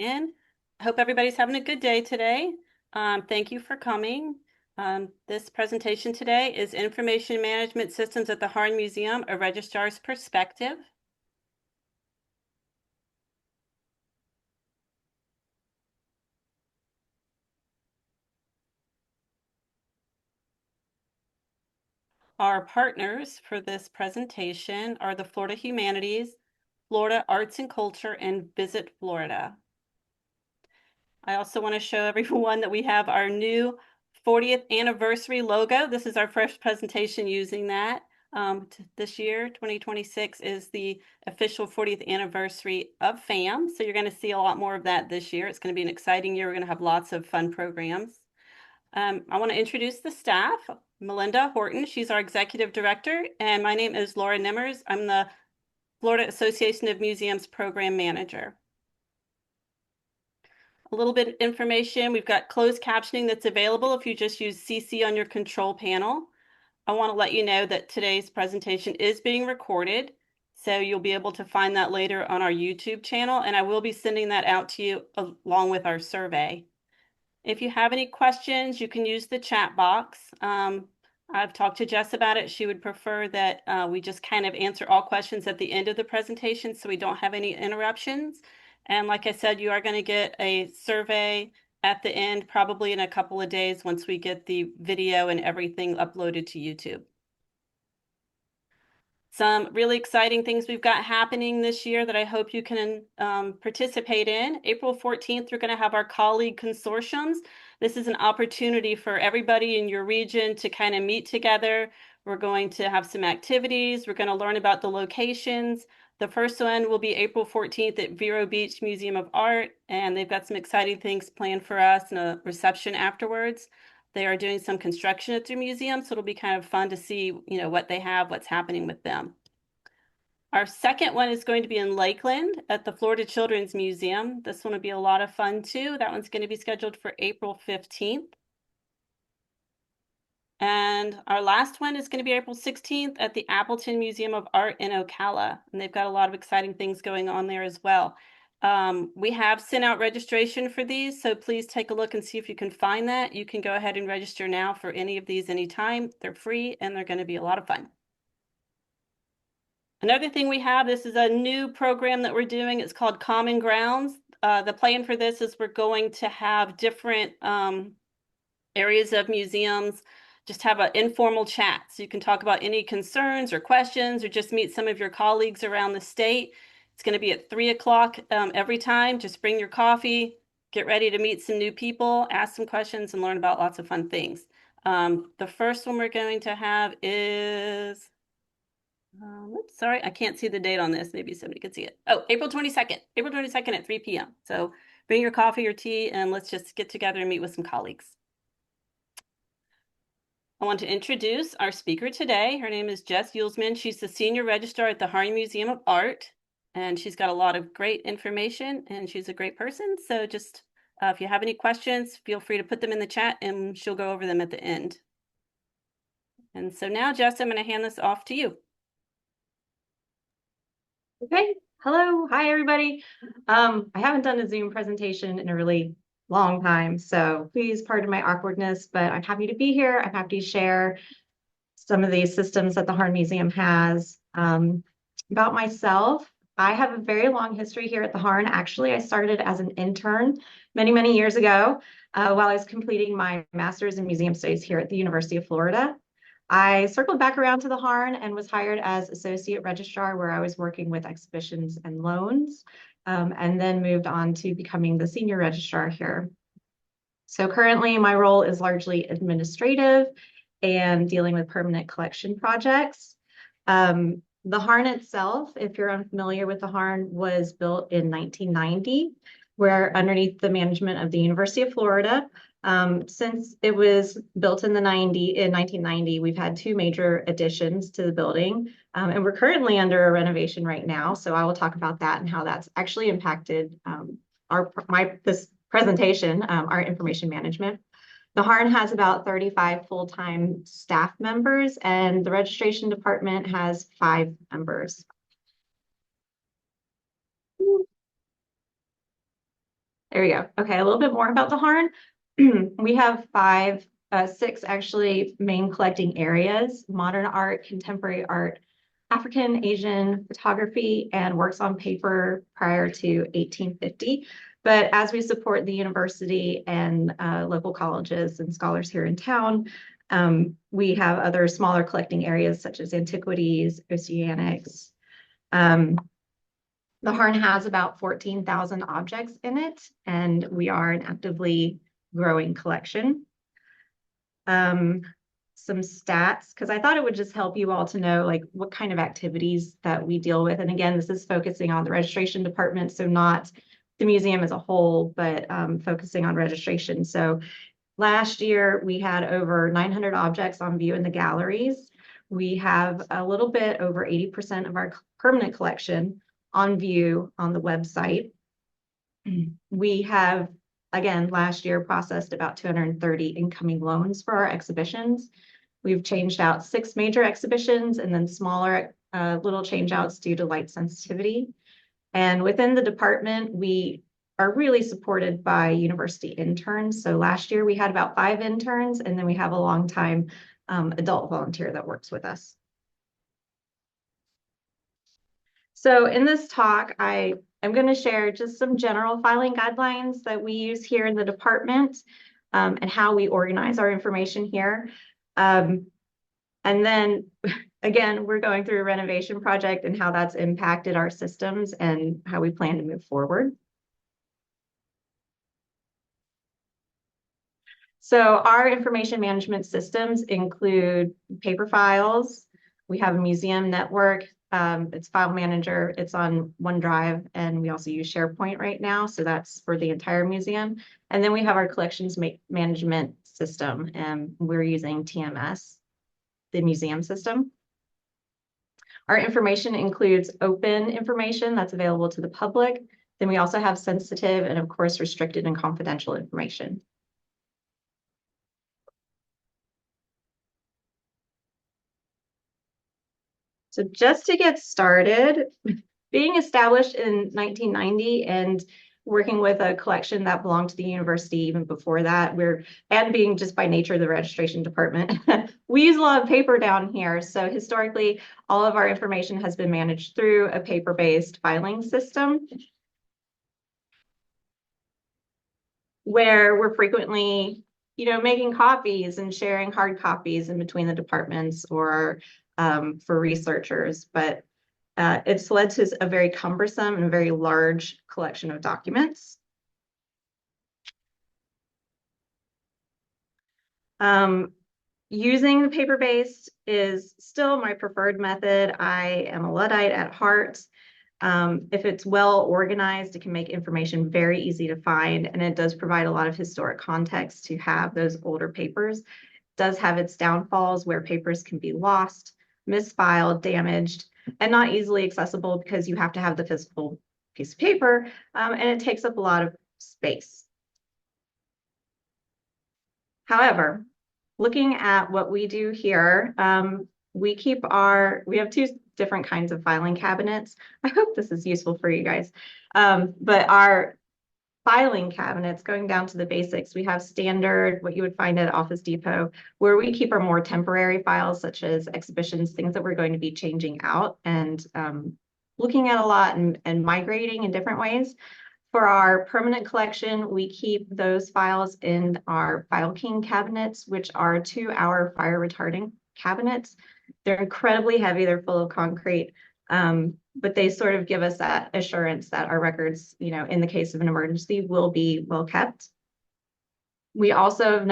in. I hope everybody's having a good day today. Thank you for coming. This presentation today is Information Management Systems at the Harn Museum, a Registrar's Perspective. Our partners for this presentation are the Florida Humanities, Florida Arts and Culture, and Visit Florida. I also want to show everyone that we have our new 40th anniversary logo. This is our first presentation using that. This year, 2026, is the official 40th anniversary of FAM. So you're going to see a lot more of that this year. It's going to be an exciting year. We're going to have lots of fun programs. I want to introduce the staff. Melinda Horton, she's our executive director, and my name is Laura Nimmers. I'm the Florida Association of Museums program manager. A little bit of information. We've got closed captioning that's available if you just use CC on your control panel. I want to let you know that today's presentation is being recorded, so you'll be able to find that later on our YouTube channel, and I will be sending that out to you along with our survey. If you have any questions, you can use the chat box. I've talked to Jess about it. She would prefer that we just kind of answer all questions at the end of the presentation so we don't have any interruptions. And like I said, you are going to get a survey at the end, probably in a couple of days once we get the video and everything uploaded to YouTube. Some really exciting things we've got happening this year that I hope you can participate in. April 14th, we're going to have our colleague consortiums. This is an opportunity for everybody in your region to kind of meet together. We're going to have some activities. We're going to learn about the locations. The first one will be April 14th at Vero Beach Museum of Art, and they've got some exciting things planned for us and a reception afterwards. They are doing some construction at their museum, so it'll be kind of fun to see, what they have, what's happening with them. Our second one is going to be in Lakeland at the Florida Children's Museum. This one will be a lot of fun too. That one's going to be scheduled for April 15th. And our last one is going to be April 16th at the Appleton Museum of Art in Ocala. And they've got a lot of exciting things going on there as well. We have sent out registration for these, so please take a look and see if you can find that. You can go ahead and register now for any of these anytime. They're free and they're going to be a lot of fun. Another thing we have, this is a new program that we're doing. It's called Common Grounds. The plan for this is we're going to have different areas of museums just have an informal chat. So you can talk about any concerns or questions or just meet some of your colleagues around the state. It's going to be at 3 o'clock every time. Just bring your coffee, get ready to meet some new people, ask some questions, and learn about lots of fun things. The first one we're going to have is, oops, sorry, I can't see the date on this. Maybe somebody could see it. Oh, April 22nd, April 22nd at 3 p.m. So bring your coffee or tea and let's just get together and meet with some colleagues. I want to introduce our speaker today. Her name is Jess Yulesman. She's the Senior Registrar at the Harn Museum of Art, and she's got a lot of great information, and she's a great person. So just if you have any questions, feel free to put them in the chat, and she'll go over them at the end. And so now, Jess, I'm going to hand this off to you. Okay. Hello. Hi, everybody. I haven't done a Zoom presentation in a really long time, so please pardon my awkwardness, but I'm happy to be here. I'm happy to share some of these systems that the Harn Museum has. About myself, I have a very long history here at the Harn. Actually, I started as an intern many, many years ago while I was completing my master's in museum studies here at the University of Florida. I circled back around to the Harn and was hired as associate registrar, where I was working with exhibitions and loans, and then moved on to becoming the senior registrar here. So currently my role is largely administrative and dealing with permanent collection projects. The Harn itself, if you're unfamiliar with the Harn, was built in 1990, where underneath the management of the University of Florida. Since it was built in 1990, we've had two major additions to the building, and we're currently under a renovation right now. So I will talk about that and how that's actually impacted this presentation, our information management. The Harn has about 35 full-time staff members, and the registration department has 5 members. There we go. Okay, a little bit more about the Harn. We have six actually main collecting areas: modern art, contemporary art, African, Asian photography, and works on paper prior to 1850. But as we support the university and local colleges and scholars here in town, we have other smaller collecting areas such as antiquities, oceanics. Um, the Harn has about 14,000 objects in it, and we are an actively growing collection. Um, some stats, because I thought it would just help you all to know like what kind of activities that we deal with. And again, this is focusing on the registration department, so not the museum as a whole, but focusing on registration. So last year, we had over 900 objects on view in the galleries. We have a little bit over 80% of our permanent collection on view on the website. We have, again, last year processed about 230 incoming loans for our exhibitions. We've changed out 6 major exhibitions and then smaller little change outs due to light sensitivity. And within the department, we are really supported by university interns. So last year we had about 5 interns, and then we have a longtime adult volunteer that works with us. So in this talk, I am going to share just some general filing guidelines that we use here in the department and how we organize our information here. And then again, we're going through a renovation project and how that's impacted our systems and how we plan to move forward. So our information management systems include paper files. We have a museum network. It's File Manager. It's on OneDrive, and we also use SharePoint right now. So that's for the entire museum. And then we have our collections management system, and we're using TMS, the museum system. Our information includes open information that's available to the public. Then we also have sensitive and, of course, restricted and confidential information. So just to get started, being established in 1990 and working with a collection that belonged to the university even before that, and being just by nature the registration department, we use a lot of paper down here. So historically, all of our information has been managed through a paper-based filing system where we're frequently, making copies and sharing hard copies in between the departments or for researchers, but it's led to a very cumbersome and very large collection of documents. Using the paper-based is still my preferred method. I am a Luddite at heart. If it's well organized, it can make information very easy to find, and it does provide a lot of historic context to have those older papers. It does have its downfalls where papers can be lost, misfiled, damaged, and not easily accessible because you have to have the physical piece of paper, and it takes up a lot of space. However, looking at what we do here, we have 2 different kinds of filing cabinets. I hope this is useful for you guys. But our filing cabinets, going down to the basics, we have standard, what you would find at Office Depot, where we keep our more temporary files, such as exhibitions, things that we're going to be changing out and looking at a lot and migrating in different ways. For our permanent collection, we keep those files in our File King cabinets, which are 2-hour fire retarding cabinets. They're incredibly heavy. They're full of concrete, but they sort of give us that assurance that our records, in the case of an emergency, will be well kept. We also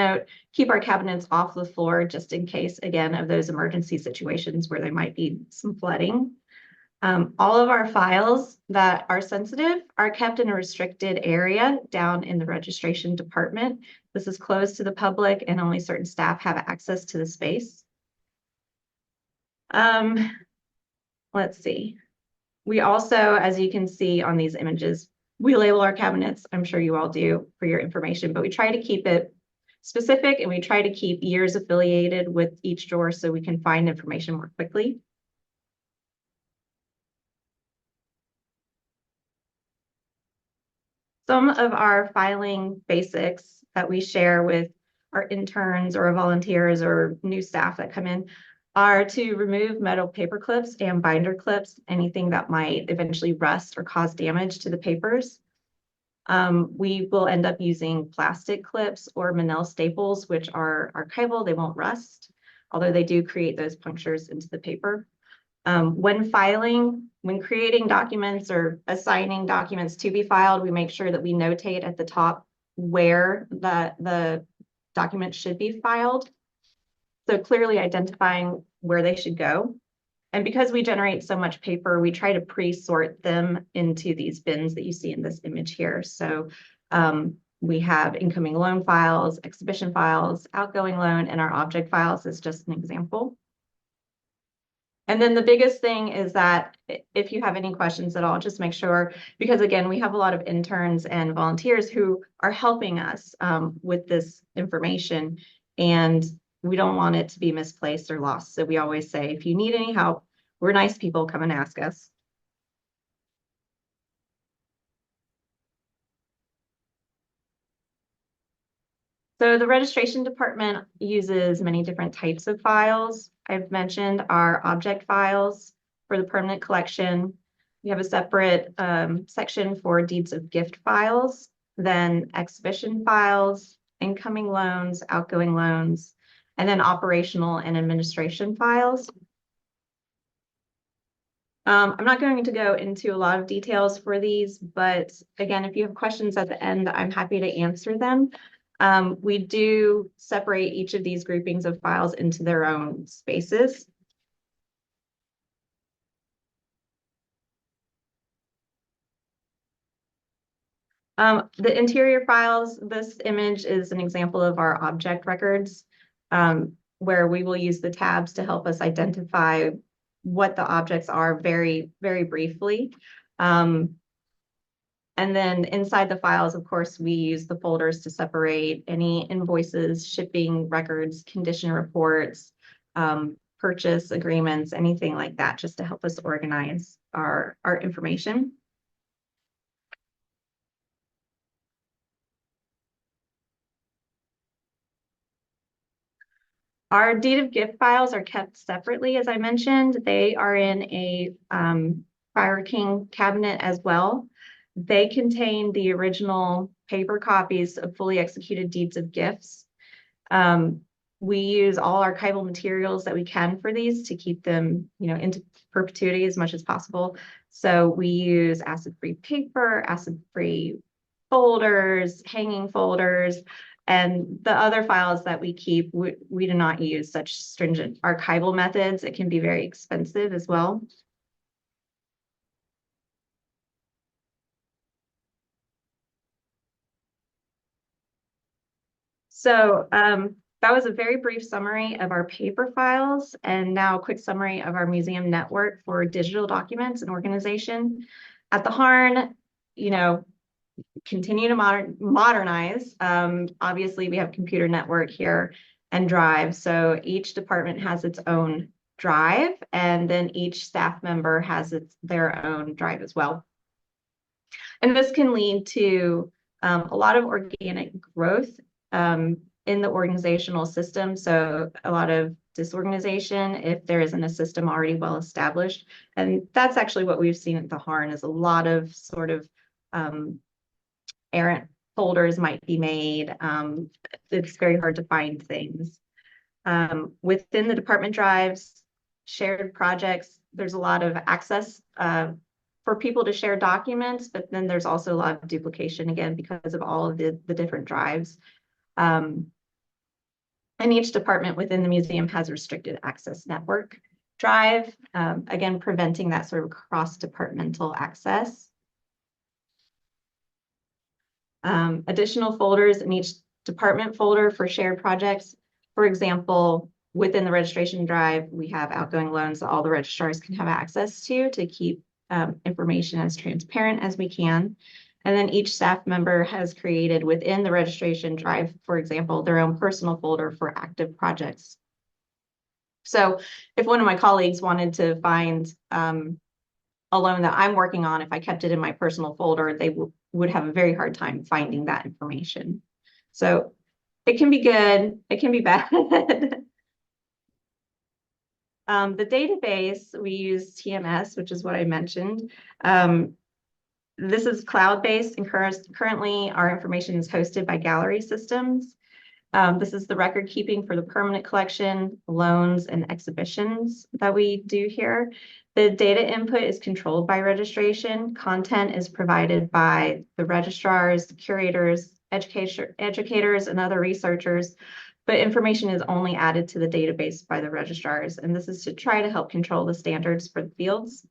keep our cabinets off the floor just in case, again, of those emergency situations where there might be some flooding. All of our files that are sensitive are kept in a restricted area down in the registration department. This is closed to the public and only certain staff have access to the space. Let's see. We also, as you can see on these images, we label our cabinets. I'm sure you all do for your information, but we try to keep it specific and we try to keep years affiliated with each drawer so we can find information more quickly. Some of our filing basics that we share with our interns or volunteers or new staff that come in are to remove metal paper clips and binder clips, anything that might eventually rust or cause damage to the papers. We will end up using plastic clips or Manila staples, which are archival. They won't rust, although they do create those punctures into the paper. When filing, when creating documents or assigning documents to be filed, we make sure that we notate at the top where the document should be filed. So clearly identifying where they should go. And because we generate so much paper, we try to pre-sort them into these bins that you see in this image here. So we have incoming loan files, exhibition files, outgoing loan, and our object files is just an example. And then the biggest thing is that if you have any questions at all, just make sure, because again, we have a lot of interns and volunteers who are helping us with this information, and we don't want it to be misplaced or lost. So we always say, if you need any help, we're nice people, come and ask us. So the registration department uses many different types of files. I've mentioned our object files for the permanent collection. We have a separate section for deeds of gift files, then exhibition files, incoming loans, outgoing loans, and then operational and administration files. I'm not going to go into a lot of details for these, but again, if you have questions at the end, I'm happy to answer them. We do separate each of these groupings of files into their own spaces. The interior files, this image is an example of our object records, where we will use the tabs to help us identify what the objects are very, very briefly. And then inside the files, of course, we use the folders to separate any invoices, shipping records, condition reports, purchase agreements, anything like that, just to help us organize our information. Our deed of gift files are kept separately, as I mentioned. They are in a Fire King cabinet as well. They contain the original paper copies of fully executed deeds of gifts. We use all archival materials that we can for these to keep them, into perpetuity as much as possible. So we use acid-free paper, acid-free folders, hanging folders, and the other files that we keep, we do not use such stringent archival methods. It can be very expensive as well. So that was a very brief summary of our paper files, and now a quick summary of our museum network for digital documents and organization. At the Harn, continue to modernize. Obviously, we have computer network here and drive. So each department has its own drive, and then each staff member has their own drive as well. And this can lead to a lot of organic growth in the organizational system. So a lot of disorganization if there isn't a system already well established. And that's actually what we've seen at the Harn is a lot of sort of errant folders might be made. It's very hard to find things. Within the department drives, shared projects, there's a lot of access for people to share documents, but then there's also a lot of duplication again because of all of the different drives. And each department within the museum has a restricted access network drive, again, preventing that sort of cross-departmental access. Additional folders in each department folder for shared projects. For example, within the registration drive, we have outgoing loans that all the registrars can have access to keep information as transparent as we can. And then each staff member has created within the registration drive, for example, their own personal folder for active projects. So if one of my colleagues wanted to find a loan that I'm working on, if I kept it in my personal folder, would have a very hard time finding that information. So it can be good, it can be bad. The database, we use TMS, which is what I mentioned. Um, this is cloud-based, and currently our information is hosted by Gallery Systems. This is the record keeping for the permanent collection, loans, and exhibitions that we do here. The data input is controlled by registration. Content is provided by the registrars, curators, educators, and other researchers, but information is only added to the database by the registrars, and this is to try to help control the standards for the fields.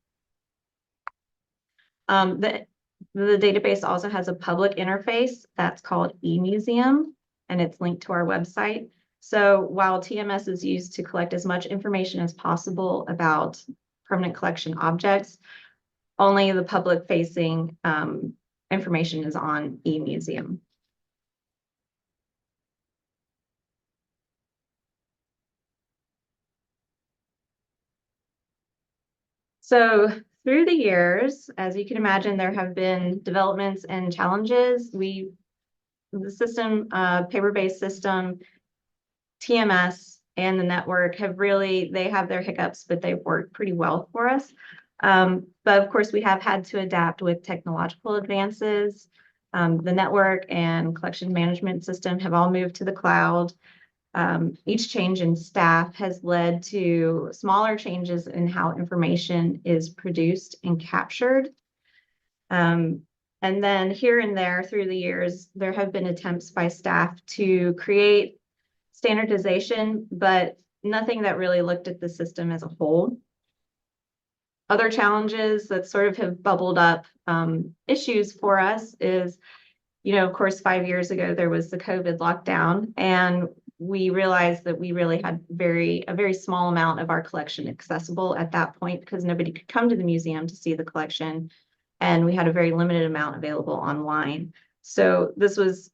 Um, the, the database also has a public interface that's called eMuseum, and it's linked to our website. So while TMS is used to collect as much information as possible about permanent collection objects, only the public-facing information is on eMuseum. So through the years, as you can imagine, there have been developments and challenges. The system, paper-based system, TMS, and the network have really, they have their hiccups, but they've worked pretty well for us. But of course, we have had to adapt with technological advances. The network and collection management system have all moved to the cloud. Each change in staff has led to smaller changes in how information is produced and captured. And then here and there through the years, there have been attempts by staff to create standardization, but nothing that really looked at the system as a whole. Other challenges that sort of have bubbled up, issues for us is, of course, 5 years ago, there was the COVID lockdown, and we realized that we really had a very small amount of our collection accessible at that point because nobody could come to the museum to see the collection, and we had a very limited amount available online. So this was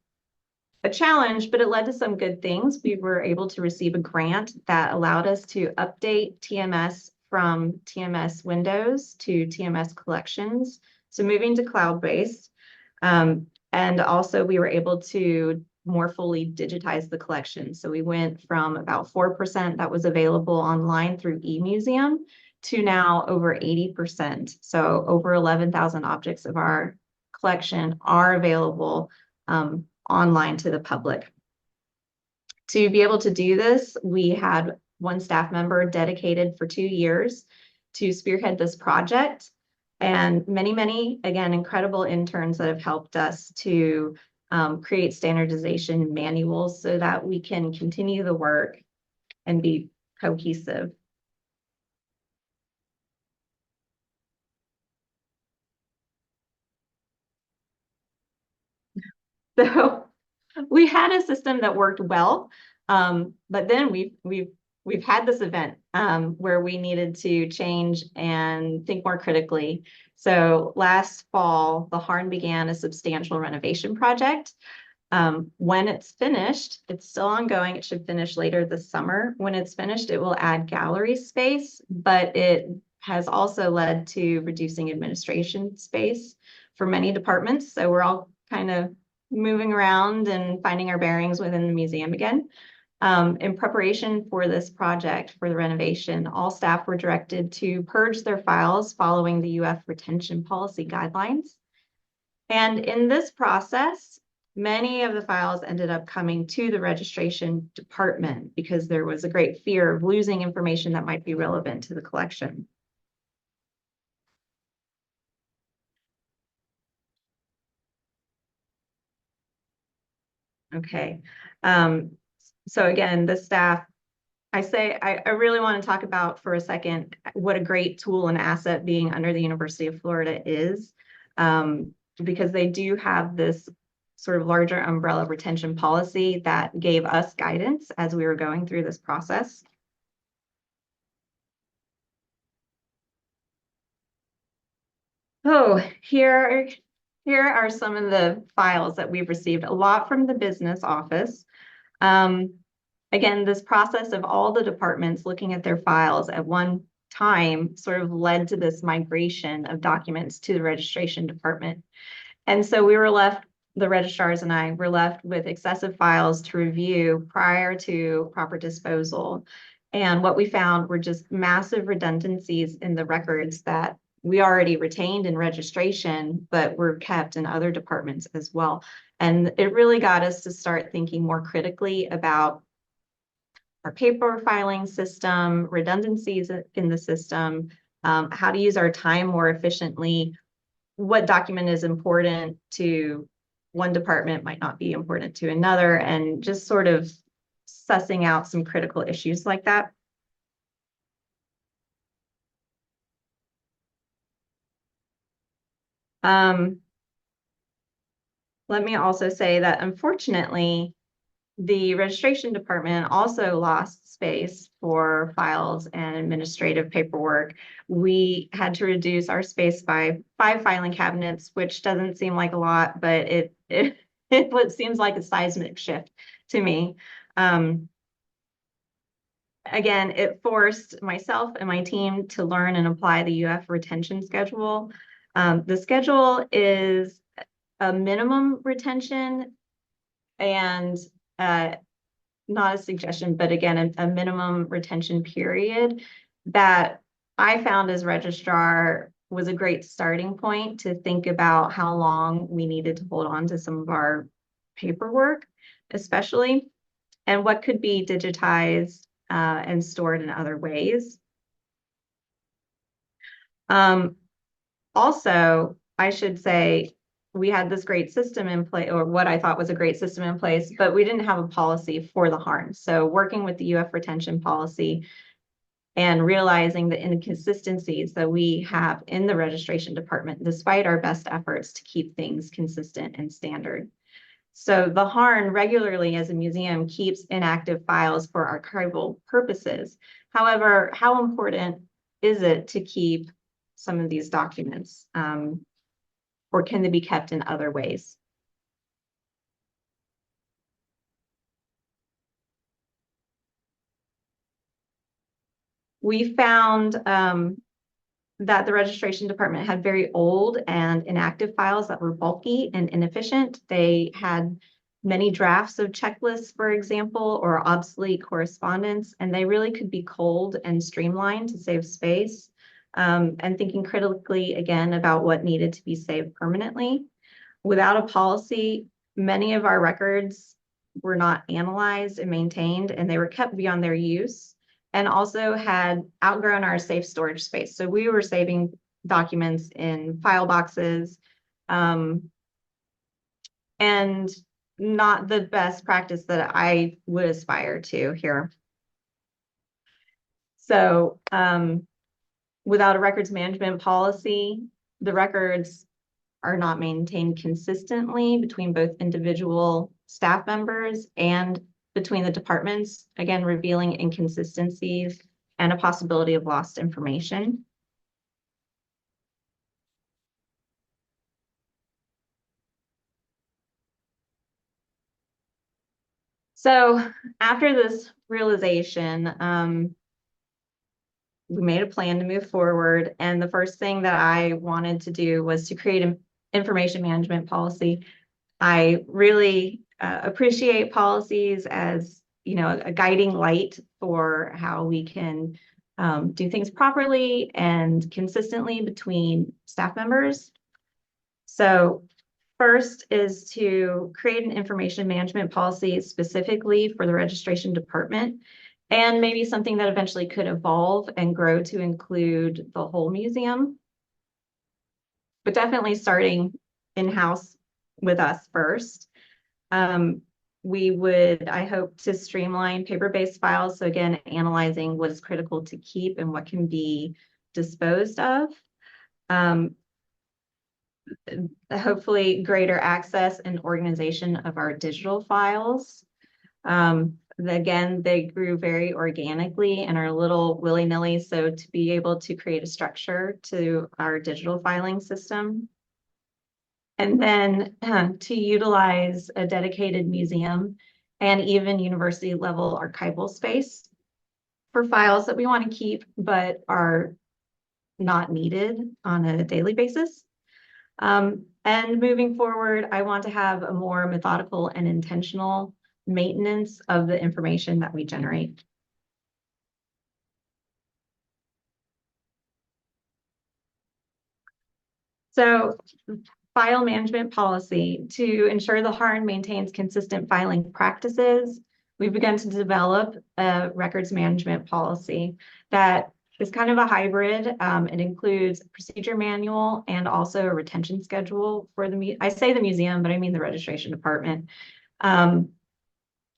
a challenge, but it led to some good things. We were able to receive a grant that allowed us to update TMS from TMS Windows to TMS Collections, so moving to cloud-based. And also we were able to more fully digitize the collection. So we went from about 4% that was available online through eMuseum to now over 80%. So over 11,000 objects of our collection are available online to the public. To be able to do this, we had one staff member dedicated for 2 years to spearhead this project, and many, again, incredible interns that have helped us to create standardization manuals so that we can continue the work and be cohesive. So we had a system that worked well, but then we've had this event where we needed to change and think more critically. So last fall, the Harn began a substantial renovation project. When it's finished, it's still ongoing. It should finish later this summer. When it's finished, it will add gallery space, but it has also led to reducing administration space for many departments. So we're all kind of moving around and finding our bearings within the museum again. In preparation for this project, for the renovation, all staff were directed to purge their files following the UF retention policy guidelines. And in this process, many of the files ended up coming to the registration department because there was a great fear of losing information that might be relevant to the collection. Okay. So again, the staff, I really want to talk about for a second what a great tool and asset being under the University of Florida is, because they do have this sort of larger umbrella retention policy that gave us guidance as we were going through this process. Oh, here are some of the files that we've received, a lot from the business office. Again, this process of all the departments looking at their files at one time sort of led to this migration of documents to the registration department. And so we were left, the registrars and I were left with excessive files to review prior to proper disposal. And what we found were just massive redundancies in the records that we already retained in registration, but were kept in other departments as well. And it really got us to start thinking more critically about our paper filing system, redundancies in the system, how to use our time more efficiently, what document is important to one department might not be important to another, and just sort of sussing out some critical issues like that. Um, Let me also say that unfortunately, the registration department also lost space for files and administrative paperwork. We had to reduce our space by 5 filing cabinets, which doesn't seem like a lot, but it seems like a seismic shift to me. Um, Again, it forced myself and my team to learn and apply the UF retention schedule. The schedule is a minimum retention and not a suggestion, but again, a minimum retention period that I found as registrar was a great starting point to think about how long we needed to hold on to some of our paperwork, especially, and what could be digitized and stored in other ways. Um, Also, I should say we had this great system in place, or what I thought was a great system in place, but we didn't have a policy for the harm. So working with the UF retention policy and realizing the inconsistencies that we have in the registration department, despite our best efforts to keep things consistent and standard. So the Harn regularly as a museum keeps inactive files for archival purposes. However, how important is it to keep some of these documents? Or can they be kept in other ways? We found that the registration department had very old and inactive files that were bulky and inefficient. They had many drafts of checklists, for example, or obsolete correspondence, and they really could be culled and streamlined to save space. And thinking critically again about what needed to be saved permanently. Without a policy, many of our records were not analyzed and maintained, and they were kept beyond their use and also had outgrown our safe storage space. So we were saving documents in file boxes, and not the best practice that I would aspire to here. So without a records management policy, the records are not maintained consistently between both individual staff members and between the departments, again, revealing inconsistencies and a possibility of lost information. So after this realization, we made a plan to move forward. And the first thing that I wanted to do was to create an information management policy. I really appreciate policies as, you know, a guiding light for how we can do things properly and consistently between staff members. So first is to create an information management policy specifically for the registration department, and maybe something that eventually could evolve and grow to include the whole museum. But definitely starting in-house with us first. We would, I hope, to streamline paper-based files. So again, analyzing what is critical to keep and what can be disposed of. Hopefully greater access and organization of our digital files. Again, they grew very organically and are a little willy-nilly. So to be able to create a structure to our digital filing system. And then to utilize a dedicated museum and even university level archival space for files that we want to keep but are not needed on a daily basis. And moving forward, I want to have a more methodical and intentional maintenance of the information that we generate. So file management policy to ensure the Harn maintains consistent filing practices. We've begun to develop a records management policy that is kind of a hybrid. It includes a procedure manual and also a retention schedule for I say the museum, but I mean the registration department. Um,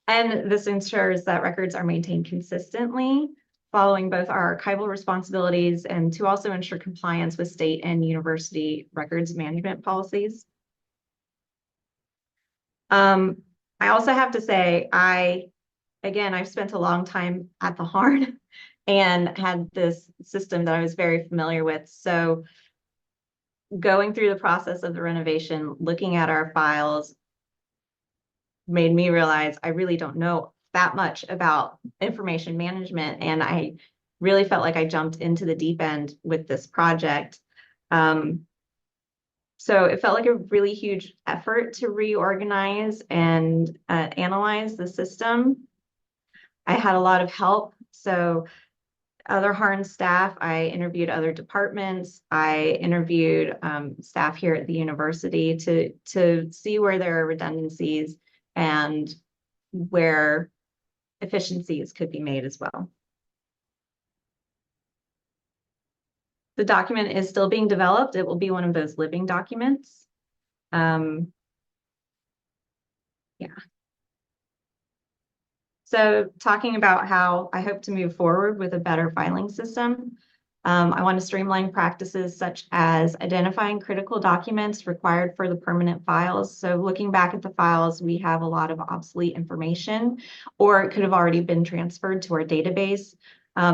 and this ensures that records are maintained consistently, following both our archival responsibilities and to also ensure compliance with state and university records management policies. I also have to say, I've spent a long time at the Harn and had this system that I was very familiar with. So going through the process of the renovation, looking at our files, made me realize I really don't know that much about information management. And I really felt like I jumped into the deep end with this project. So it felt like a really huge effort to reorganize and analyze the system. I had a lot of help. So other Harn staff, I interviewed other departments. I interviewed staff here at the university to see where there are redundancies and where efficiencies could be made as well. The document is still being developed. It will be one of those living documents. Yeah. So talking about how I hope to move forward with a better filing system, I want to streamline practices such as identifying critical documents required for the permanent files. So looking back at the files, we have a lot of obsolete information, or it could have already been transferred to our database.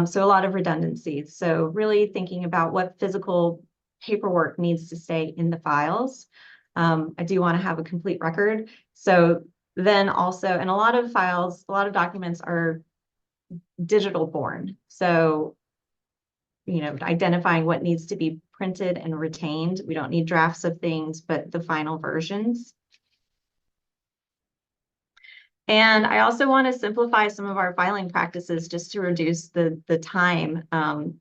So a lot of redundancies. So really thinking about what physical paperwork needs to stay in the files. I do want to have a complete record. So then also, and a lot of files, a lot of documents are digital born. So, identifying what needs to be printed and retained. We don't need drafts of things, but the final versions. And I also want to simplify some of our filing practices just to reduce the time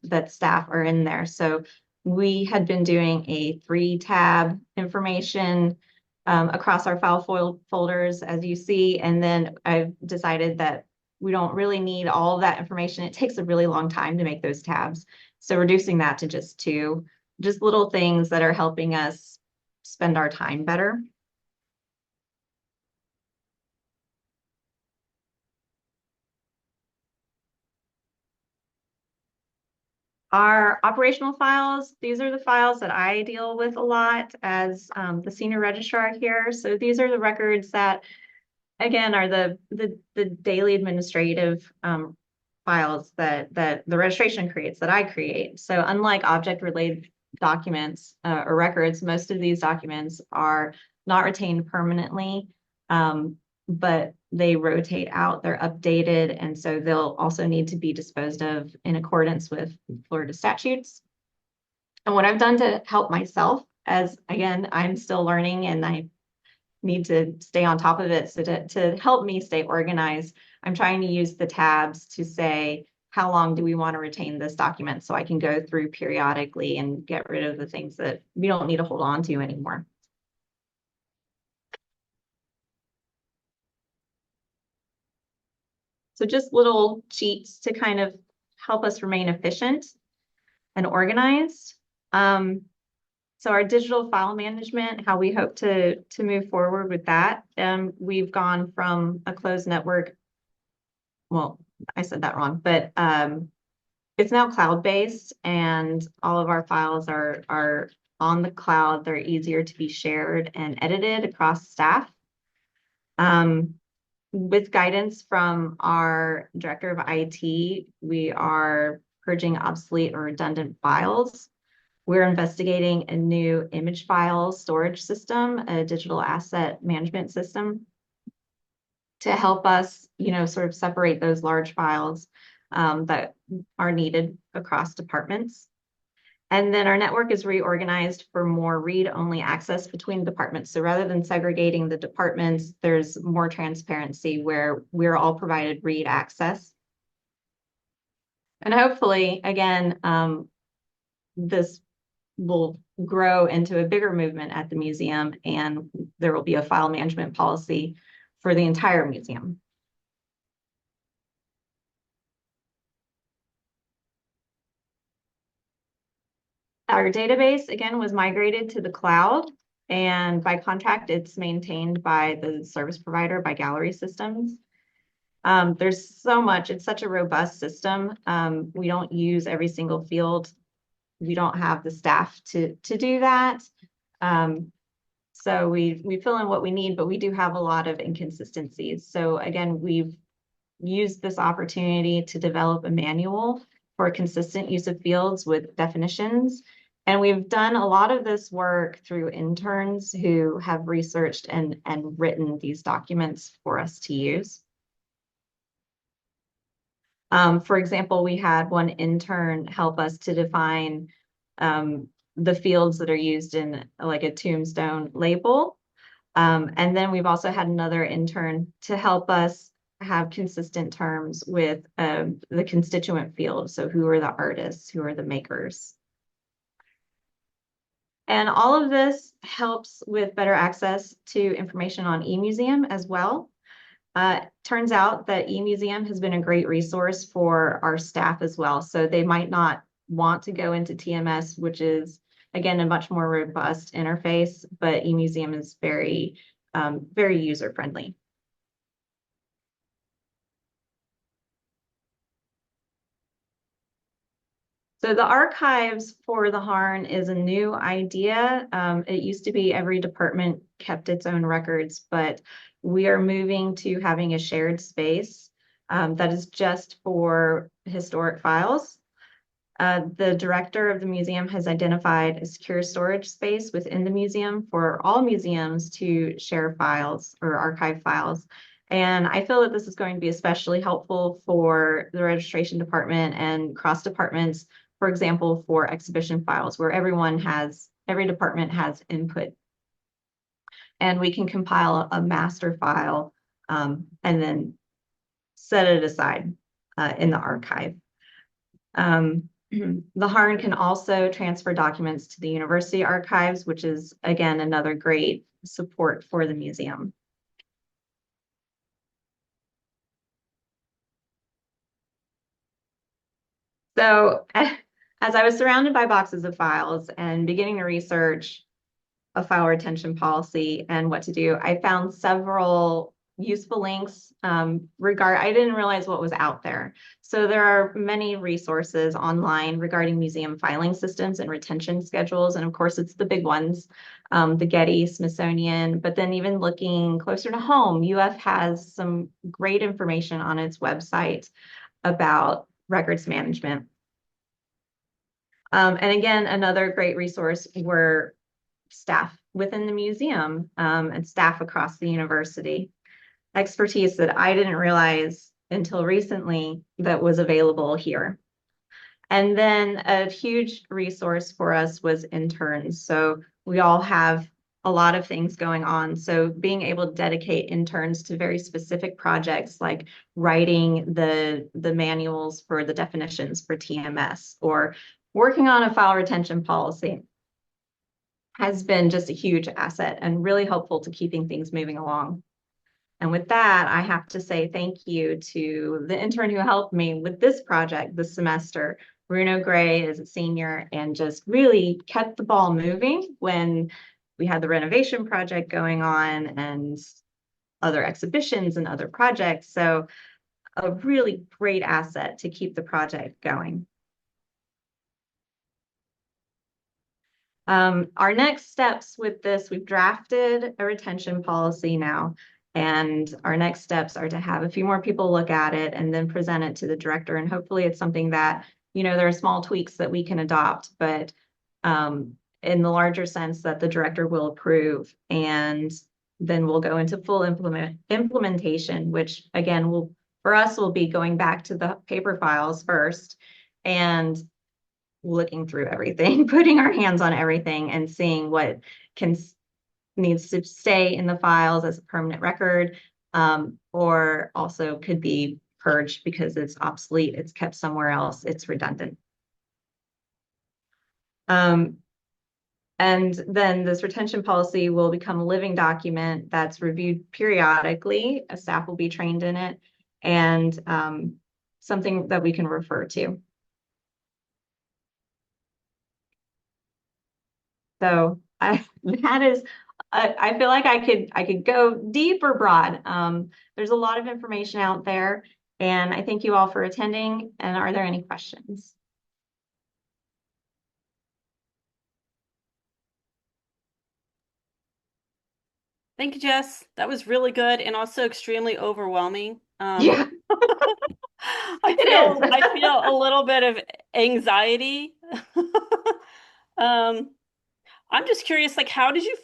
that staff are in there. So we had been doing a 3-tab information across our file folders, as you see. And then I've decided that we don't really need all of that information. It takes a really long time to make those tabs. So reducing that to just 2, just little things that are helping us spend our time better. Our operational files, these are the files that I deal with a lot as the senior registrar here. So these are the records that, again, are the daily administrative files that the registration creates, that I create. So unlike object-related documents or records, most of these documents are not retained permanently, but they rotate out, they're updated, and so they'll also need to be disposed of in accordance with Florida statutes. And what I've done to help myself, as again, I'm still learning and I need to stay on top of it. So to help me stay organized, I'm trying to use the tabs to say, how long do we want to retain this document? So I can go through periodically and get rid of the things that we don't need to hold on to anymore. So just little cheats to kind of help us remain efficient and organized. So our digital file management, how we hope to move forward with that. We've gone from a closed network. Well, I said that wrong, but it's now cloud-based and all of our files are on the cloud. They're easier to be shared and edited across staff. With guidance from our director of IT, we are purging obsolete or redundant files. We're investigating a new image file storage system, a digital asset management system to help us, sort of separate those large files that are needed across departments. And then our network is reorganized for more read-only access between departments. So rather than segregating the departments, there's more transparency where we're all provided read access. And hopefully, again, this will grow into a bigger movement at the museum, and there will be a file management policy for the entire museum. Our database, again, was migrated to the cloud, and by contract, it's maintained by the service provider, by Gallery Systems. There's so much, it's such a robust system. We don't use every single field. We don't have the staff to do that. So we fill in what we need, but we do have a lot of inconsistencies. So again, we've used this opportunity to develop a manual for consistent use of fields with definitions. And we've done a lot of this work through interns who have researched and written these documents for us to use. For example, we had one intern help us to define the fields that are used in like a tombstone label. And then we've also had another intern to help us have consistent terms with the constituent field. So who are the artists, who are the makers? And all of this helps with better access to information on eMuseum as well. Turns out that eMuseum has been a great resource for our staff as well. So they might not want to go into TMS, which is, again, a much more robust interface, but eMuseum is very, very user-friendly. So the archives for the Harn is a new idea. It used to be every department kept its own records, but we are moving to having a shared space that is just for historic files. The director of the museum has identified a secure storage space within the museum for all museums to share files or archive files. And I feel that this is going to be especially helpful for the registration department and cross departments, for example, for exhibition files where every department has input. And we can compile a master file and then set it aside in the archive. The Harn can also transfer documents to the university archives, which is, again, another great support for the museum. So as I was surrounded by boxes of files and beginning to research a file retention policy and what to do, I found several useful links. I didn't realize what was out there. So there are many resources online regarding museum filing systems and retention schedules. And of course, it's the big ones, the Getty, Smithsonian, but then even looking closer to home, UF has some great information on its website about records management. And again, another great resource were staff within the museum and staff across the university. Expertise that I didn't realize until recently that was available here. And then a huge resource for us was interns. So we all have a lot of things going on. So being able to dedicate interns to very specific projects like writing the manuals for the definitions for TMS or working on a file retention policy has been just a huge asset and really helpful to keeping things moving along. And with that, I have to say thank you to the intern who helped me with this project this semester. Bruno Gray is a senior and just really kept the ball moving when we had the renovation project going on and other exhibitions and other projects. So a really great asset to keep the project going. Our next steps with this, we've drafted a retention policy now, and our next steps are to have a few more people look at it and then present it to the director. And hopefully it's something that, there are small tweaks that we can adopt, but in the larger sense that the director will approve. And then we'll go into full implementation, which again, for us will be going back to the paper files first and looking through everything, putting our hands on everything and seeing what can needs to stay in the files as a permanent record, or also could be purged because it's obsolete, it's kept somewhere else, it's redundant. Um, and then this retention policy will become a living document that's reviewed periodically. A staff will be trained in it, and something that we can refer to. So that is, I feel like I could go deep or broad. There's a lot of information out there, and I thank you all for attending. And are there any questions? Thank you, Jess. That was really good and also extremely overwhelming. Yeah, it I is. feel a little bit of anxiety. Um, I'm just curious, like, how did you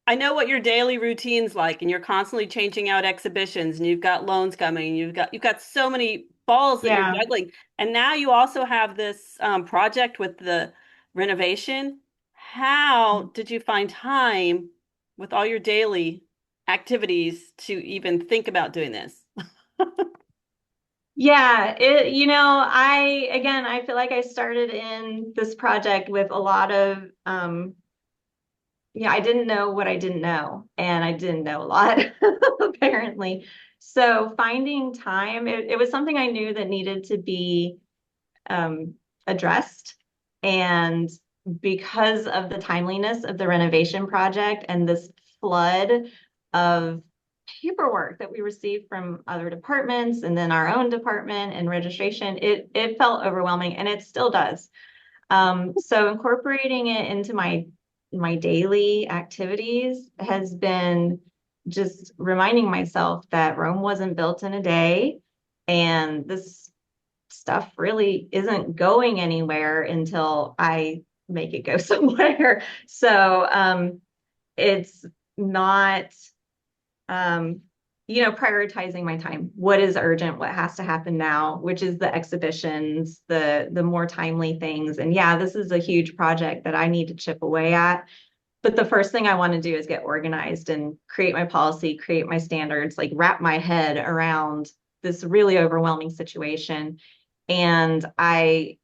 I know what your daily routine's like, and you're constantly changing out exhibitions, and you've got loans coming, you've got so many balls that you're Yeah. juggling, and now you also have this project with the renovation. How did you find time with all your daily activities to even think about doing this? Yeah, I feel like I started in this project with a lot of yeah, I didn't know what I didn't know, and I didn't know a lot, apparently. So finding time, it was something I knew that needed to be um, addressed. And because of the timeliness of the renovation project and this flood of paperwork that we received from other departments and then our own department and registration, it felt overwhelming, and it still does. So incorporating it into my daily activities has been just reminding myself that Rome wasn't built in a day, and this stuff really isn't going anywhere until I make it go somewhere. So it's not um, prioritizing my time. What is urgent? What has to happen now? Which is the exhibitions, the more timely things. And yeah, this is a huge project that I need to chip away at. But the first thing I want to do is get organized and create my policy, create my standards, like wrap my head around this really overwhelming situation. And I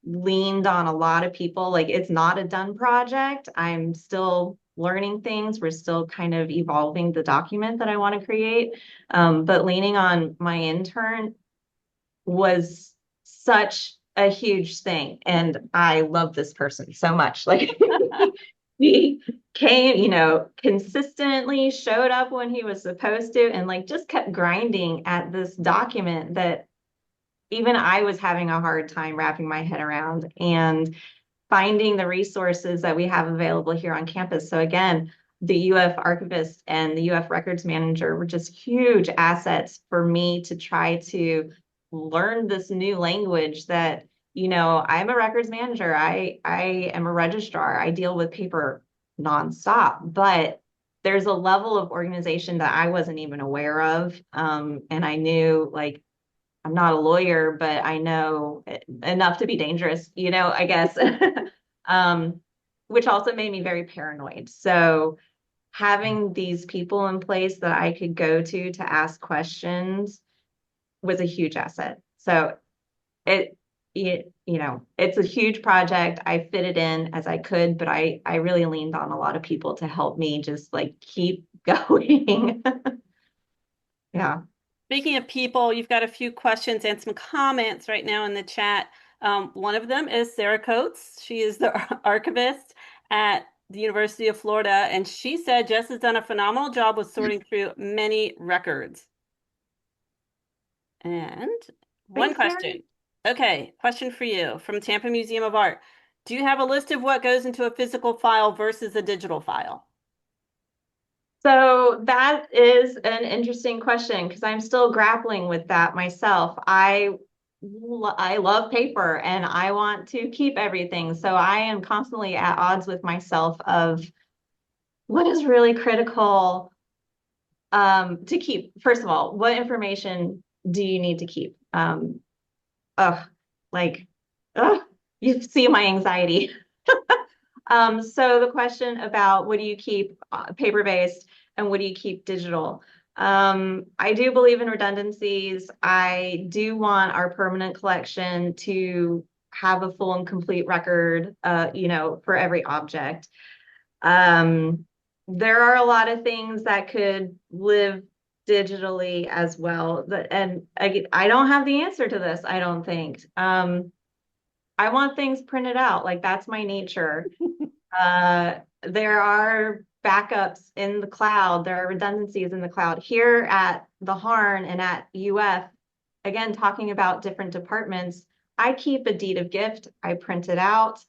leaned on a lot of people. Like, it's not a done project. I'm still learning things. We're still kind of evolving the document that I want to create. But leaning on my intern was such a huge thing. And I love this person so much. Like, he came, consistently showed up when he was supposed to, and like just kept grinding at this document that even I was having a hard time wrapping my head around, and finding the resources that we have available here on campus. So again, the UF archivist and the UF records manager were just huge assets for me to try to learn this new language that, I'm a records manager. I am a registrar. I deal with paper nonstop, but there's a level of organization that I wasn't even aware of. And I knew, like, I'm not a lawyer, but I know enough to be dangerous, I guess. um, which also made me very paranoid. So having these people in place that I could go to ask questions was a huge asset. So it, it's a huge project. I fit it in as I could, but I really leaned on a lot of people to help me just like keep going. Yeah. Speaking of people, you've got a few questions and some comments right now in the chat. One of them is Sarah Coates. She is the archivist at the University of Florida, and she said Jess has done a phenomenal job with sorting through many records. And one Thanks, Sarah. question. Okay, question for you from Tampa Museum of Art. Do you have a list of what goes into a physical file versus a digital file? So that is an interesting question because I'm still grappling with that myself. I love paper and I want to keep everything. So I am constantly at odds with myself of what is really critical to keep. First of all, what information do you need to keep? Ugh, like, ugh. You see my anxiety. So the question about what do you keep paper-based and what do you keep digital? I do believe in redundancies. I do want our permanent collection to have a full and complete record, for every object. Um, there are a lot of things that could live digitally as well. And I don't have the answer to this, I don't think. I want things printed out. Like that's my nature. There are backups in the cloud. There are redundancies in the cloud. Here at the Harn and at UF, again, talking about different departments, I keep a deed of gift. I print it out.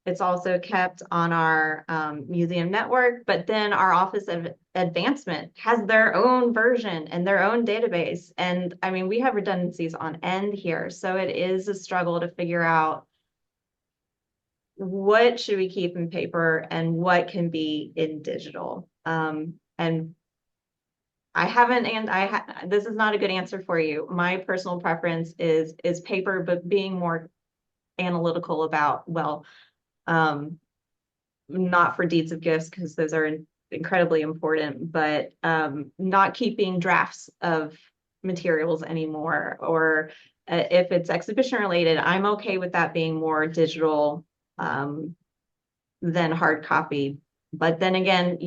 It's also kept on our museum network, but then our Office of Advancement has their own version and their own database. And I mean, we have redundancies on end here. So it is a struggle to figure out what should we keep in paper and what can be in digital. And I haven't, and this is not a good answer for you. My personal preference is paper, but being more analytical about, well, um, not for deeds of gifts because those are incredibly important, but not keeping drafts of materials anymore. Or if it's exhibition related, I'm okay with that being more digital um, than hard copy. But then again,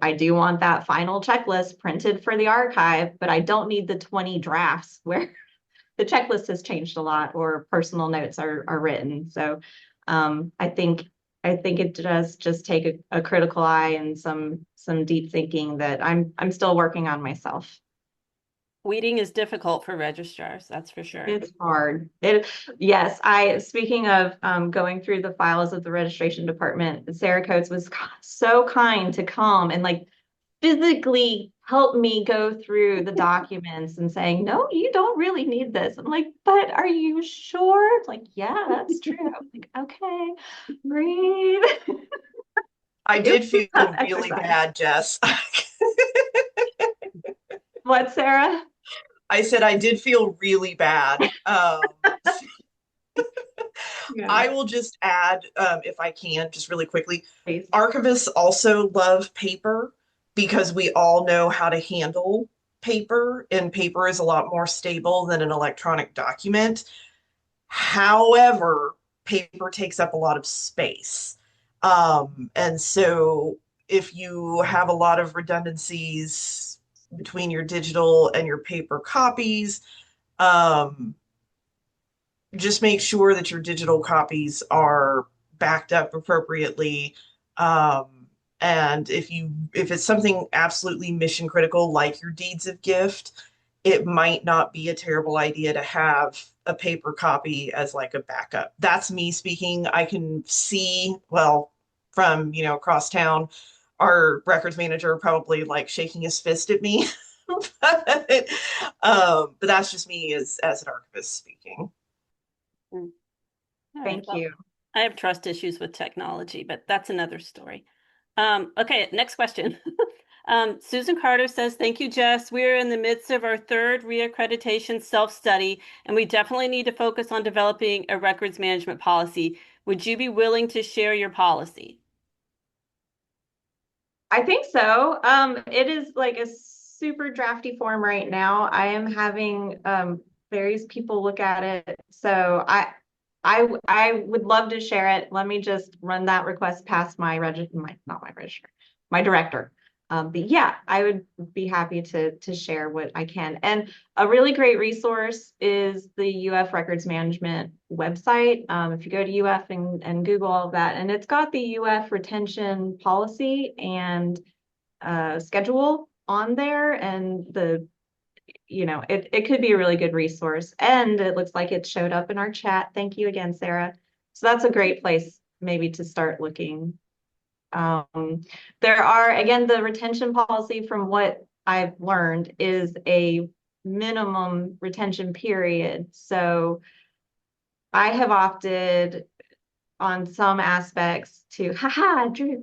I do want that final checklist printed for the archive, but I don't need the 20 drafts where the checklist has changed a lot or personal notes are written. So I think it does just take a critical eye and some deep thinking that I'm still working on myself. Weeding is difficult for registrars, that's for sure. It's hard. Yes, speaking of going through the files of the registration department, Sarah Coates was so kind to come and like physically help me go through the documents and saying, no, you don't really need this. I'm like, but are you sure? It's like, yeah, that's true. I'm like, okay, breathe. I It did was a tough feel really exercise. bad, Jess. What, Sarah? I said I did feel really bad. Yeah, I will just add, if I can, just really quickly. please. Archivists also love paper because we all know how to handle paper, and paper is a lot more stable than an electronic document. However, paper takes up a lot of space. And so if you have a lot of redundancies between your digital and your paper copies, um, just make sure that your digital copies are backed up appropriately. Um, and if it's something absolutely mission critical, like your deeds of gift, it might not be a terrible idea to have a paper copy as like a backup. That's me speaking. I can see, well, from, across town, our records manager probably like shaking his fist at me. But that's just me as an archivist speaking. Mm. All right. Thank Well, you. I have trust issues with technology, but that's another story. Okay, next question. Susan Carter says, thank you, Jess. We're in the midst of our third reaccreditation self-study, and we definitely need to focus on developing a records management policy. Would you be willing to share your policy? I think so. It is like a super drafty form right now. I am having various people look at it. So I would love to share it. Let me just run that request past not my registrar, my director. But yeah, I would be happy to share what I can. And a really great resource is the UF Records Management website. If you go to UF and Google all of that, and it's got the UF retention policy and schedule on there, and it could be a really good resource. And it looks like it showed up in our chat. Thank you again, Sarah. So that's a great place maybe to start looking. Um, there are, again, the retention policy from what I've learned is a minimum retention period. So I have opted on some aspects to, haha, Drew,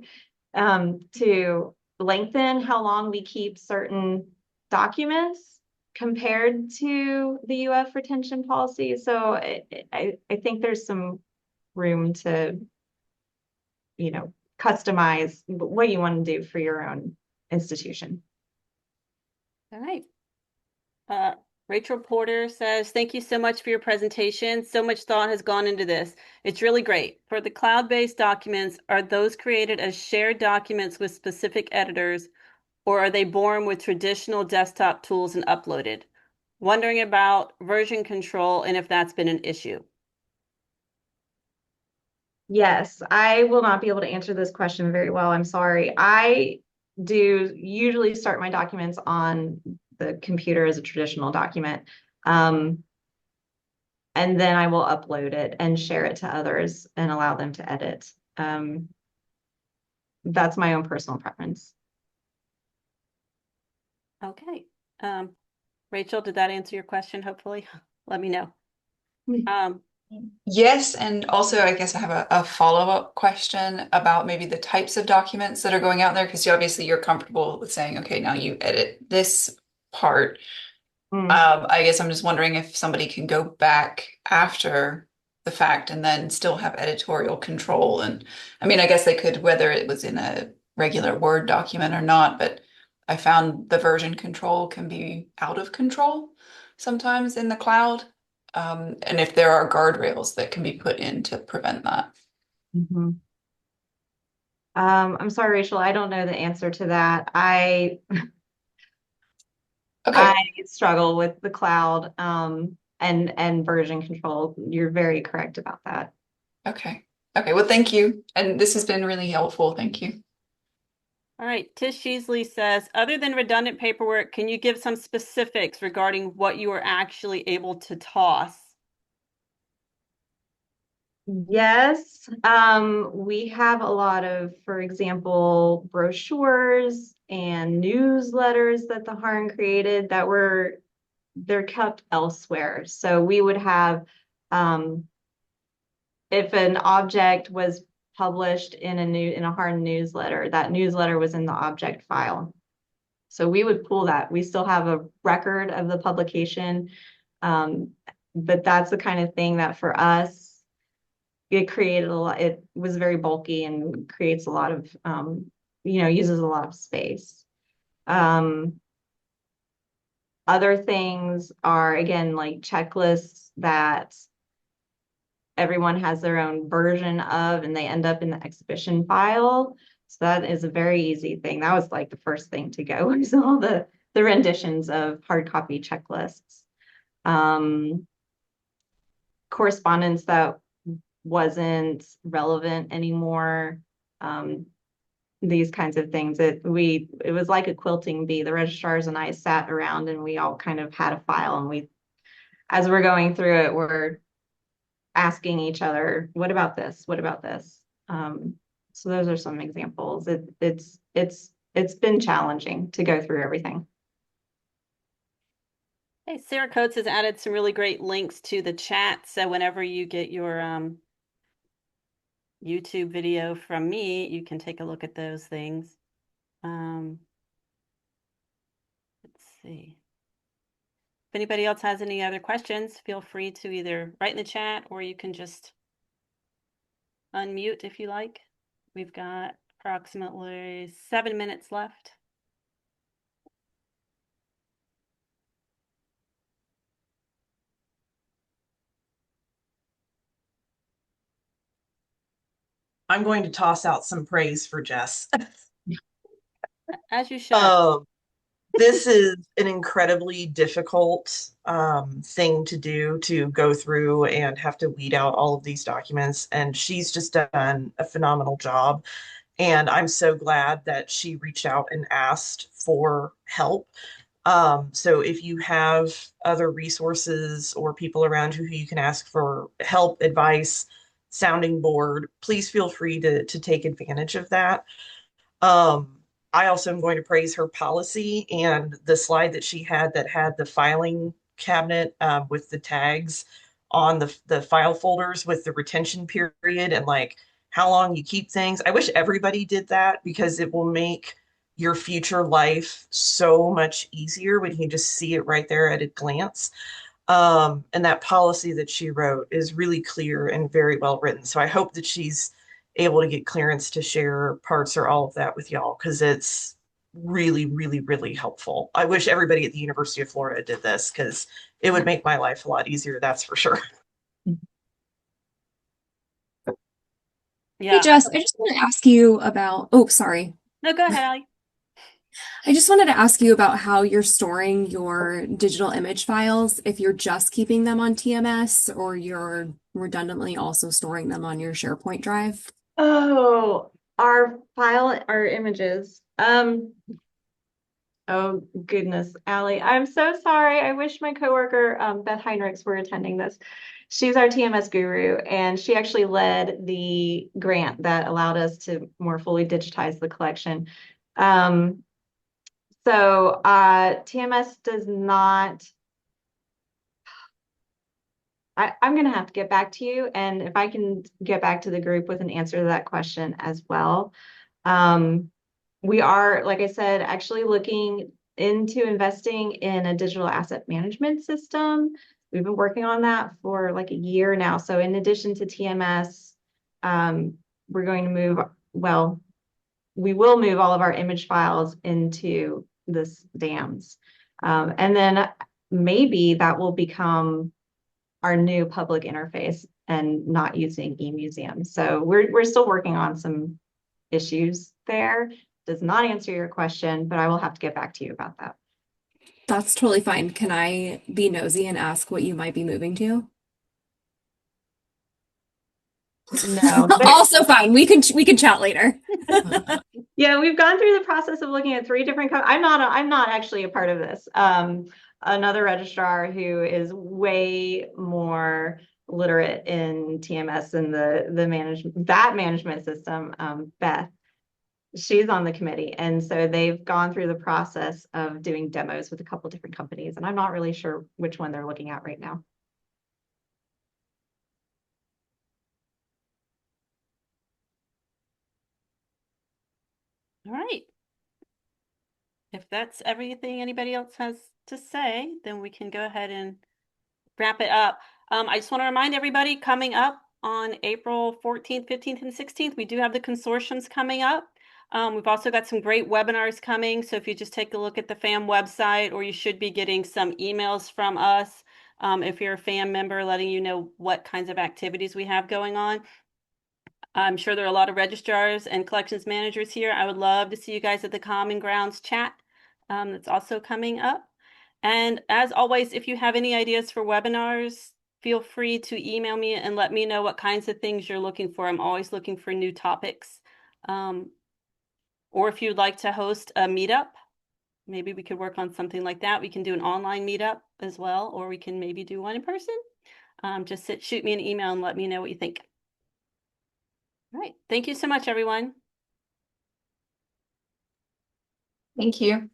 to lengthen how long we keep certain documents compared to the UF retention policy. So I think there's some room to, customize what you want to do for your own institution. All right. Uh, Rachel Porter says, thank you so much for your presentation. So much thought has gone into this. It's really great. For the cloud-based documents, are those created as shared documents with specific editors, or are they born with traditional desktop tools and uploaded? Wondering about version control and if that's been an issue. Yes, I will not be able to answer this question very well. I'm sorry. I do usually start my documents on the computer as a traditional document. Um, and then I will upload it and share it to others and allow them to edit. That's my own personal preference. Okay. Rachel, did that answer your question? Hopefully, let me know. Um, Yes, and also I guess I have a follow-up question about maybe the types of documents that are going out there, because obviously you're comfortable with saying, okay, now you edit this part. Mm. I guess I'm just wondering if somebody can go back after the fact and then still have editorial control. And I mean, I guess they could, whether it was in a regular Word document or not, but I found the version control can be out of control sometimes in the cloud. And if there are guardrails that can be put in to prevent that. Mhm. I'm sorry, Rachel, I don't know the answer to that. I Okay. struggle with the cloud and version control. You're very correct about that. Okay. Okay. Well, thank you. And this has been really helpful. Thank you. all right. Tish Sheasley says, other than redundant paperwork, can you give some specifics regarding what you are actually able to toss? Yes, we have a lot of, for example, brochures and newsletters that the Harn created that they're kept elsewhere. So we would have, um, if an object was published in a Harn newsletter, that newsletter was in the object file. So we would pull that. We still have a record of the publication, um, but that's the kind of thing that for us it created a lot. It was very bulky and creates a lot of, uses a lot of space. Um, Other things are, again, like checklists that everyone has their own version of, and they end up in the exhibition file. So that is a very easy thing. That was like the first thing to go was all the renditions of hard copy checklists. Um, Correspondence that wasn't relevant anymore. Um, these kinds of things. It was like a quilting bee. The registrars and I sat around and we all kind of had a file, and we, as we're going through it, we're asking each other, what about this? What about this? So those are some examples. It's been challenging to go through everything. Hey, Sarah Coates has added some really great links to the chat. So whenever you get your YouTube video from me, you can take a look at those things. Let's see. If anybody else has any other questions, feel free to either write in the chat or you can just unmute if you like. We've got approximately 7 minutes left. I'm going to toss out some praise for Jess. As you should. Um, this is an incredibly difficult thing to do, to go through and have to weed out all of these documents. And she's just done a phenomenal job. And I'm so glad that she reached out and asked for help. So if you have other resources or people around you who you can ask for help, advice, sounding board, please feel free to take advantage of that. Um, I also am going to praise her policy and the slide that she had that had the filing cabinet with the tags on the file folders with the retention period and like how long you keep things. I wish everybody did that because it will make your future life so much easier when you just see it right there at a glance. And that policy that she wrote is really clear and very well written. So I hope that she's able to get clearance to share parts or all of that with y'all because it's really, really, really helpful. I wish everybody at the University of Florida did this because it would make my life a lot easier, that's for sure. Hey Yeah. Jess, I just want to ask you about, oh, sorry. No, go ahead, Allie. I just wanted to ask you about how you're storing your digital image files, if you're just keeping them on TMS or you're redundantly also storing them on your SharePoint drive. Oh, our images. Oh goodness, Allie, I'm so sorry. I wish my coworker, Beth Heinrichs, were attending this. She's our TMS guru, and she actually led the grant that allowed us to more fully digitize the collection. Um, TMS does not. I'm going to have to get back to you, and if I can get back to the group with an answer to that question as well. We are, like I said, actually looking into investing in a digital asset management system. We've been working on that for like a year now. So in addition to TMS, we're going to move, well, we will move all of our image files into this DAMS. And then maybe that will become our new public interface and not using eMuseum. So we're still working on some issues there. Does not answer your question, but I will have to get back to you about that. That's totally fine. Can I be nosy and ask what you might be moving to? No, Also fine. We can chat later. yeah, we've gone through the process of looking at three different. I'm not actually a part of this. Another registrar who is way more literate in TMS and the management system, Beth. She's on the committee, and so they've gone through the process of doing demos with a couple different companies, and I'm not really sure which one they're looking at right now. All right. If that's everything anybody else has to say, then we can go ahead and wrap it up. I just want to remind everybody coming up on April 14th, 15th, and 16th, we do have the consortiums coming up. We've also got some great webinars coming. So if you just take a look at the FAM website, or you should be getting some emails from us if you're a FAM member, letting you know what kinds of activities we have going on. I'm sure there are a lot of registrars and collections managers here. I would love to see you guys at the Common Grounds chat that's also coming up. And as always, if you have any ideas for webinars, feel free to email me and let me know what kinds of things you're looking for. I'm always looking for new topics. Or if you'd like to host a meetup, maybe we could work on something like that. We can do an online meetup as well, or we can maybe do one in person. Just shoot me an email and let me know what you think. All right. Thank you so much, everyone. Thank you.